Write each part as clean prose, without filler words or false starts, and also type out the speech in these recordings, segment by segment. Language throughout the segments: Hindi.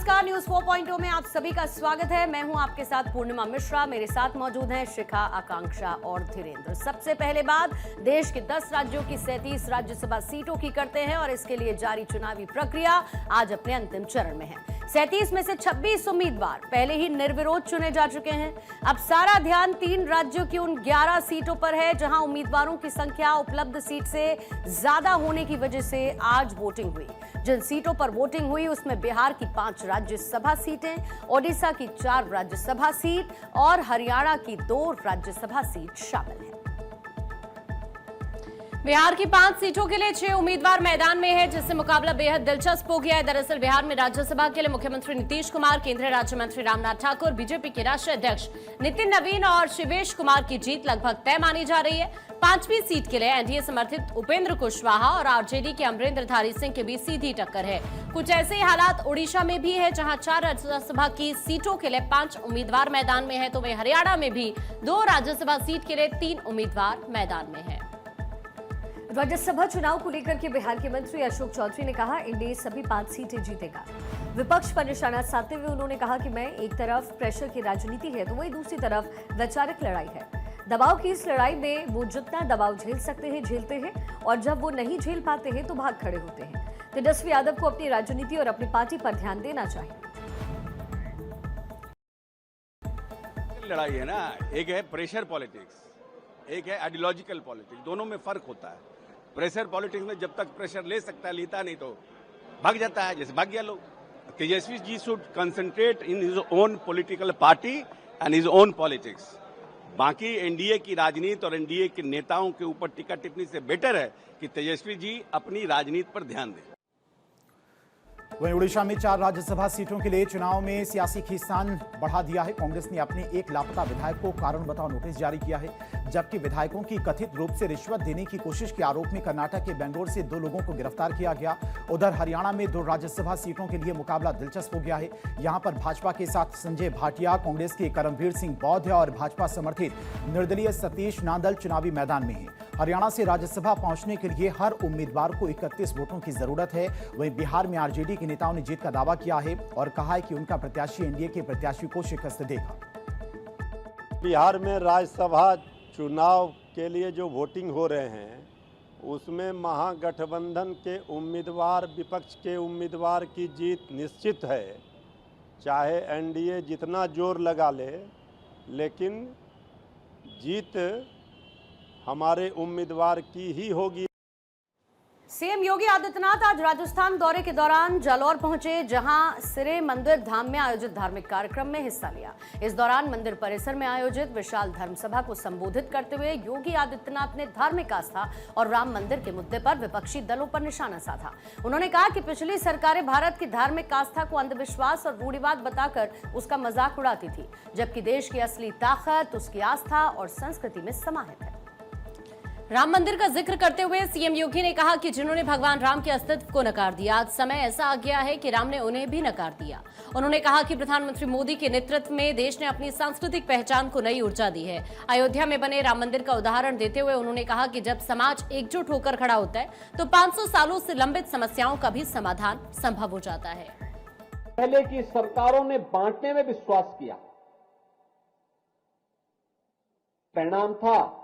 नमस्कार, न्यूज 4.0 में आप सभी का स्वागत है। मैं हूं आपके साथ पूर्णिमा मिश्रा। मेरे साथ मौजूद हैं शिखा, आकांक्षा और धीरेन्द्र। सबसे पहले बात देश के 10 राज्यों की 37 राज्यसभा सीटों की करते हैं और इसके लिए जारी चुनावी प्रक्रिया आज अपने अंतिम चरण में है। 37 में से 26 उम्मीदवार पहले ही निर्विरोध चुने जा चुके हैं। अब सारा ध्यान 3 राज्यों की उन 11 सीटों पर है जहां उम्मीदवारों की संख्या उपलब्ध सीट से ज्यादा होने की वजह से आज वोटिंग हुई। जिन सीटों पर वोटिंग हुई उसमें बिहार की 5 राज्यसभा सीटें, ओडिशा की 4 राज्यसभा सीट और हरियाणा की 2 राज्यसभा सीट शामिल है। बिहार की 5 सीटों के लिए 6 उम्मीदवार मैदान में है, जिससे मुकाबला बेहद दिलचस्प हो गया है। दरअसल बिहार में राज्यसभा के लिए मुख्यमंत्री नीतीश कुमार, केंद्रीय राज्य मंत्री रामनाथ ठाकुर, बीजेपी के राष्ट्रीय अध्यक्ष नितिन नवीन और शिवेश कुमार की जीत लगभग तय मानी जा रही है। 5वीं सीट के लिए एनडीए समर्थित उपेंद्र कुशवाहा और आरजेडी के अमरेंद्रधारी सिंह के बीच सीधी टक्कर है। कुछ ऐसे ही हालात ओडिशा में भी है, जहां 4 राज्यसभा की सीटों के लिए 5 उम्मीदवार मैदान में है, तो वहीं हरियाणा में भी 2 राज्यसभा सीट के लिए 3 उम्मीदवार मैदान में है। राज्यसभा चुनाव को लेकर के बिहार के मंत्री अशोक चौधरी ने कहा, एनडीए सभी 5 सीटें जीतेगा। विपक्ष पर निशाना साधते हुए उन्होंने कहा कि मैं एक तरफ प्रेशर की राजनीति है तो वही दूसरी तरफ वैचारिक लड़ाई है। दबाव की इस लड़ाई में वो जितना दबाव झेल सकते हैं झेलते हैं और जब वो नहीं झेल पाते हैं तो भाग खड़े होते हैं। तेजस्वी यादव को अपनी राजनीति और अपनी पार्टी पर ध्यान देना चाहिए। लड़ाई है ना, एक है प्रेशर पॉलिटिक्स, एक है आइडियोलॉजिकल पॉलिटिक्स। दोनों में फर्क होता है। प्रेशर पॉलिटिक्स में जब तक प्रेशर ले सकता है लेता नहीं तो भाग जाता है, जैसे भाग गया लोग। Tejashwi ji should concentrate in his own political party and his own politics. बाकी एनडीए की राजनीति और एनडीए के नेताओं के ऊपर टिक्का टिप्पणी से बेटर है कि तेजस्वी जी अपनी राजनीति पर ध्यान दें। वहीं उड़ीसा में 4 राज्यसभा सीटों के लिए चुनाव में सियासी खींचतान बढ़ा दिया है। कांग्रेस ने अपने एक लापता विधायक को कारण बताओ नोटिस जारी किया है, जबकि विधायकों की कथित रूप से रिश्वत देने की कोशिश के आरोप में कर्नाटक के बेंगलोर से 2 लोगों को गिरफ्तार किया गया। उधर हरियाणा में 2 राज्यसभा सीटों के लिए मुकाबला दिलचस्प हो गया है। यहां पर भाजपा के साथ संजय भाटिया, कांग्रेस के करमवीर सिंह बौद्ध और भाजपा समर्थित निर्दलीय सतीश नांदल चुनावी मैदान में है। हरियाणा से राज्यसभा पहुंचने के लिए हर उम्मीदवार को 31 वोटों की जरूरत है। वहीं बिहार में आरजेडी के नेताओं ने जीत का दावा किया है और कहा है कि उनका प्रत्याशी एनडीए के प्रत्याशी को शिकस्त देगा। बिहार में राज्यसभा चुनाव के लिए जो वोटिंग हो रहे हैं उसमें महागठबंधन के उम्मीदवार, विपक्ष के उम्मीदवार की जीत निश्चित है। चाहे एनडीए जितना जोर लगा ले, लेकिन जीत हमारे उम्मीदवार की ही होगी। सीएम योगी आदित्यनाथ आज राजस्थान दौरे के दौरान जालौर पहुंचे, जहां सिरे मंदिर धाम में आयोजित धार्मिक कार्यक्रम में हिस्सा लिया। इस दौरान मंदिर परिसर में आयोजित विशाल धर्मसभा को संबोधित करते हुए योगी आदित्यनाथ ने धार्मिक आस्था और राम मंदिर के मुद्दे पर विपक्षी दलों पर निशाना साधा। उन्होंने कहा कि पिछली सरकारें भारत की धार्मिक आस्था को अंधविश्वास और रूढ़िवाद बताकर उसका मजाक उड़ाती थी, जबकि देश की असली ताकत उसकी आस्था और संस्कृति में समाहित है। राम मंदिर का जिक्र करते हुए सीएम योगी ने कहा कि जिन्होंने भगवान राम के अस्तित्व को नकार दिया, आज समय ऐसा आ गया है कि राम ने उन्हें भी नकार दिया। उन्होंने कहा कि प्रधानमंत्री मोदी के नेतृत्व में देश ने अपनी सांस्कृतिक पहचान को नई ऊर्जा दी है। अयोध्या में बने राम मंदिर का उदाहरण देते हुए उन्होंने कहा कि जब समाज एकजुट होकर खड़ा होता है तो 500 सालों से लंबित समस्याओं का भी समाधान संभव हो जाता है। पहले की सरकारों ने बांटने में विश्वास किया, परिणाम था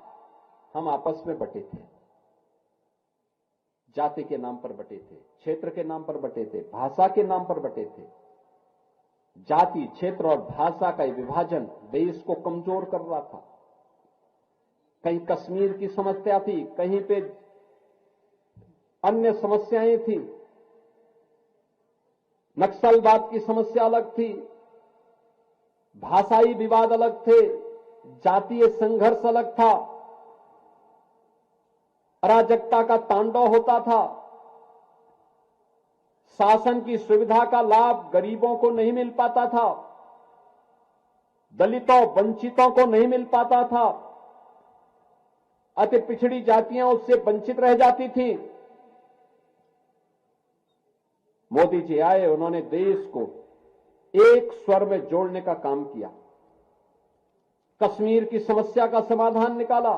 हम आपस में बटे थे, जाति के नाम पर बटे थे, क्षेत्र के नाम पर बटे थे, भाषा के नाम पर बटे थे। जाति, क्षेत्र और भाषा का विभाजन देश को कमजोर कर रहा था। कहीं कश्मीर की समस्या थी, कहीं पे अन्य समस्याएं थी, नक्सलवाद की समस्या अलग थी, भाषाई विवाद अलग थे, जातीय संघर्ष अलग था, अराजकता का तांडव होता था, शासन की सुविधा का लाभ गरीबों को नहीं मिल पाता था, दलितों वंचितों को नहीं मिल पाता था, अति पिछड़ी जातियां उससे वंचित रह जाती थी। मोदी जी आए, उन्होंने देश को एक स्वर में जोड़ने का काम किया। कश्मीर की समस्या का समाधान निकाला,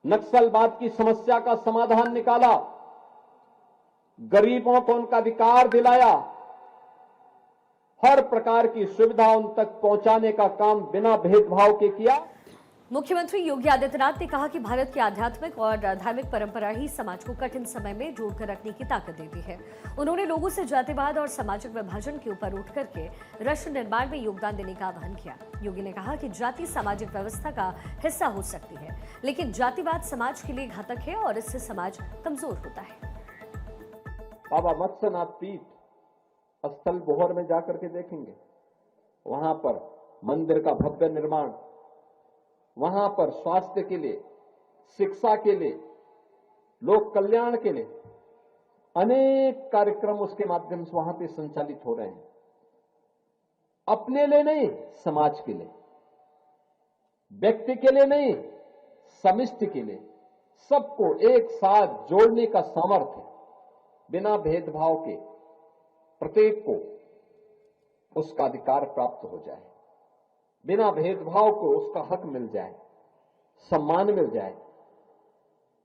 नक्सलवाद की समस्या का समाधान निकाला, गरीबों को उनका अधिकार दिलाया, हर प्रकार की सुविधा उन तक पहुंचाने का काम बिना भेदभाव के किया। मुख्यमंत्री योगी आदित्यनाथ ने कहा कि भारत की आध्यात्मिक और धार्मिक परंपरा ही समाज को कठिन समय में जोड़कर रखने की ताकत देती है। उन्होंने लोगों से जातिवाद और सामाजिक विभाजन के ऊपर उठ करके राष्ट्र निर्माण में योगदान देने का आह्वान किया। योगी ने कहा कि जाति सामाजिक व्यवस्था का हिस्सा हो सकती है, लेकिन जातिवाद समाज के लिए घातक है और इससे समाज कमजोर होता है। बाबा मत्स्यनाथ पीठ स्थल बोहर में जाकर के देखेंगे, वहां पर मंदिर का भव्य निर्माण, वहां पर स्वास्थ्य के लिए, शिक्षा के लिए, लोक कल्याण के लिए अनेक कार्यक्रम उसके माध्यम से वहां पे संचालित हो रहे हैं। अपने लिए नहीं, समाज के लिए, व्यक्ति के लिए नहीं, समिष्टि के लिए, सबको एक साथ जोड़ने का सामर्थ्य बिना भेदभाव के प्रत्येक को उसका अधिकार प्राप्त हो जाए, बिना भेदभाव को उसका हक मिल जाए, सम्मान मिल जाए।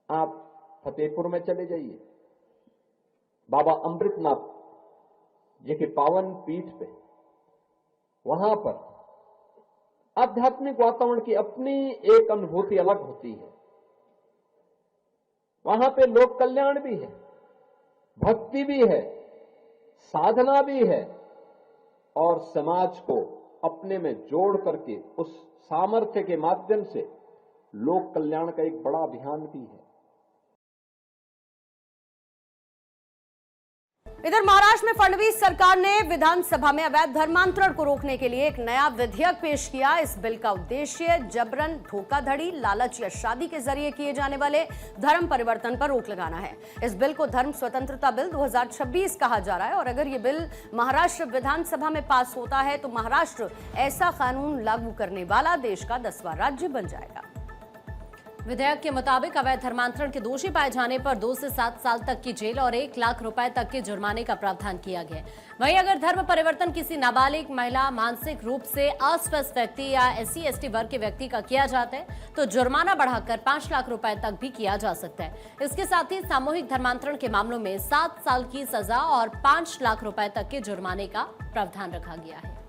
आप फतेहपुर में चले जाइए, बाबा अमृतनाथ जी के पावन पीठ पे, वहां पर आध्यात्मिक वातावरण की अपनी एक अनुभूति अलग होती है। वहां पे लोक कल्याण भी है, भक्ति भी है, साधना भी है और समाज को अपने में जोड़ करके उस सामर्थ्य के माध्यम से लोक कल्याण का एक बड़ा अभियान भी है। इधर महाराष्ट्र में फडणवीस सरकार ने विधानसभा में अवैध धर्मांतरण को रोकने के लिए एक नया विधेयक पेश किया। इस बिल का उद्देश्य जबरन, धोखाधड़ी, लालच या शादी के जरिए किए जाने वाले धर्म परिवर्तन पर रोक लगाना है। इस बिल को धर्म स्वतंत्रता बिल 2026 कहा जा रहा है और अगर ये बिल महाराष्ट्र विधानसभा में पास होता है तो महाराष्ट्र ऐसा कानून लागू करने वाला देश का 10वां राज्य बन जाएगा। विधेयक के मुताबिक अवैध धर्मांतरण के दोषी पाए जाने पर 2 से 7 साल तक की जेल और 1 लाख रुपए तक के जुर्माने का प्रावधान किया गया है। वहीं अगर धर्म परिवर्तन किसी नाबालिग महिला, मानसिक रूप से अस्वस्थ व्यक्ति या SC/ST वर्ग के व्यक्ति का किया जाता है तो जुर्माना बढ़ाकर 5 लाख रुपए तक भी किया जा सकता है। इसके साथ ही सामूहिक धर्मांतरण के मामलों में 7 साल की सजा और 5 लाख रुपए तक के जुर्माने का प्रावधान रखा गया है।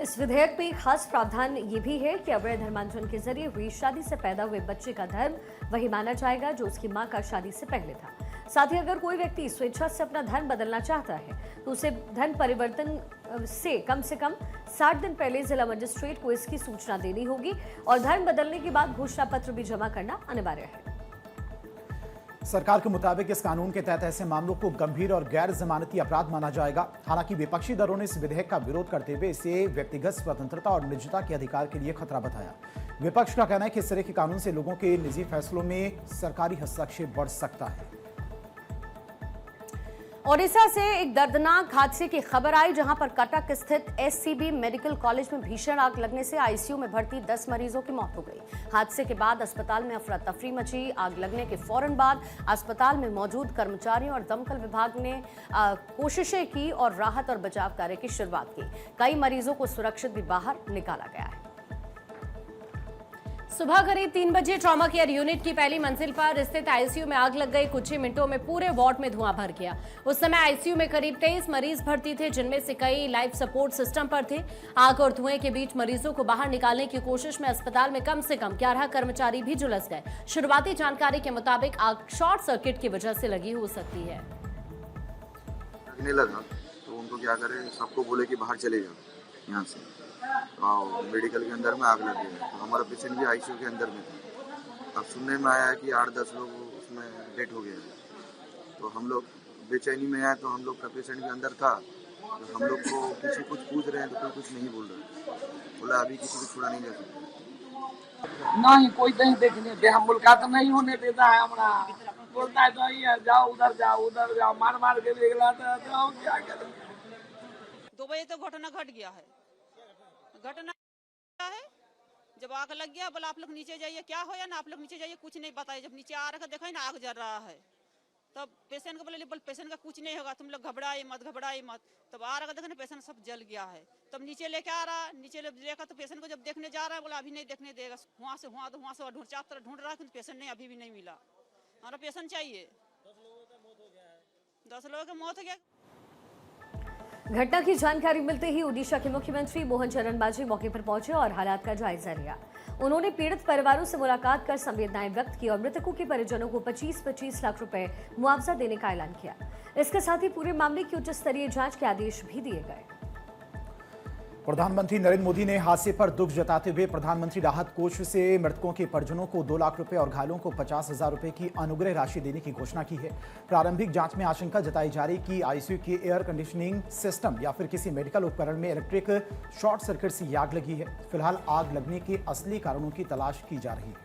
इस विधेयक में खास प्रावधान ये भी है कि अवैध धर्मांतरण के जरिए हुई शादी से पैदा हुए बच्चे का धर्म वही माना जाएगा जो उसकी मां का शादी से पहले था। साथ ही अगर कोई व्यक्ति स्वेच्छा से अपना धर्म बदलना चाहता है तो उसे धर्म परिवर्तन से कम 60 दिन पहले जिला मजिस्ट्रेट को इसकी सूचना देनी होगी और धर्म बदलने के बाद घोषणा पत्र भी जमा करना अनिवार्य है। सरकार के मुताबिक इस कानून के तहत ऐसे मामलों को गंभीर और गैर जमानती अपराध माना जाएगा। हालांकि विपक्षी दलों ने इस विधेयक का विरोध करते हुए इसे व्यक्तिगत स्वतंत्रता और निजता के अधिकार के लिए खतरा बताया। विपक्ष का कहना है कि इस तरह के कानून से लोगों के निजी फैसलों में सरकारी हस्तक्षेप बढ़ सकता है। ओडिशा से एक दर्दनाक हादसे की खबर आई जहां पर कटक स्थित SCB मेडिकल कॉलेज में भीषण आग लगने से ICU में भर्ती 10 मरीजों की मौत हो गई। हादसे के बाद अस्पताल में अफरा तफरी मची। आग लगने के फौरन बाद अस्पताल में मौजूद कर्मचारियों और दमकल विभाग ने कोशिशें की और राहत और बचाव कार्य की शुरुआत की। कई मरीजों को सुरक्षित भी बाहर निकाला गया है। सुबह करीब 3 बजे ट्रॉमा केयर यूनिट की पहली मंजिल पर स्थित ICU में आग लग गई। कुछ ही मिनटों में पूरे वार्ड में धुआं भर गया। उस समय ICU में करीब 23 मरीज भर्ती थे, जिनमें से कई लाइफ सपोर्ट सिस्टम पर थे। आग और धुएं के बीच मरीजों को बाहर निकालने की कोशिश में अस्पताल में कम से कम 11 कर्मचारी भी झुलस गए। शुरुआती जानकारी के मुताबिक आग शॉर्ट सर्किट की वजह से लगी हो सकती है। लगने लगा तो उनको क्या करें, सबको बोले कि बाहर चले जाओ यहाँ से। मेडिकल के अंदर में आग लग गई है तो हमारा पेशेंट भी ICU के अंदर में था। अब सुनने में आया है कि 8-10 लोग उसमें डेथ हो गए हैं। तो हम लोग बेचैनी में आए तो हम लोग का पेशेंट भी अंदर था। तो हम लोग को किसी कुछ पूछ रहे हैं तो कोई कुछ नहीं बोल रहा है। बोला अभी किसी को छोड़ा नहीं जा सकता। नहीं कोई नहीं देखने दे, हम मुलाकात तो नहीं होने देता है। हमारा बोलता है तो ये जाओ उधर जाओ, मार के देख लाता है। क्या करें। 2 बजे तो घटना घट गया है। घटना है जब आग लग गया, बोला आप लोग नीचे जाइए। क्या हो या ना, आप लोग नीचे जाइए, कुछ नहीं बताया। जब नीचे आ रखा देखा ना आग जल रहा है, तब पेशेंट को बोले पेशेंट का कुछ नहीं होगा, तुम लोग घबराए मत। तब आ रखा देखा ना पेशेंट सब जल गया है। तब नीचे लेके आ रहा, नीचे देखा तो पेशेंट को जब देखने जा रहा है, बोला अभी नहीं देखने देगा। वहाँ से ढूंढ रहा है, पेशेंट नहीं, अभी भी नहीं मिला। हमारा पेशेंट चाहिए। 10 लोगों की मौत हो गया। घटना की जानकारी मिलते ही ओडिशा के मुख्यमंत्री मोहन चरण मांझी मौके पर पहुंचे और हालात का जायजा लिया। उन्होंने पीड़ित परिवारों से मुलाकात कर संवेदनाएं व्यक्त की और मृतकों के परिजनों को 25-25 लाख रुपए मुआवजा देने का ऐलान किया। इसके साथ ही पूरे मामले की उच्च स्तरीय जांच के आदेश भी दिए गए। प्रधानमंत्री नरेंद्र मोदी ने हादसे पर दुख जताते हुए प्रधानमंत्री राहत कोष से मृतकों के परिजनों को 2 लाख रुपए और घायलों को 50,000 रुपए की अनुग्रह राशि देने की घोषणा की है। प्रारंभिक जांच में आशंका जताई जा रही कि आईसीयू के एयर कंडीशनिंग सिस्टम या फिर किसी मेडिकल उपकरण में इलेक्ट्रिक शॉर्ट सर्किट से आग लगी है। फिलहाल आग लगने के असली कारणों की तलाश की जा रही है।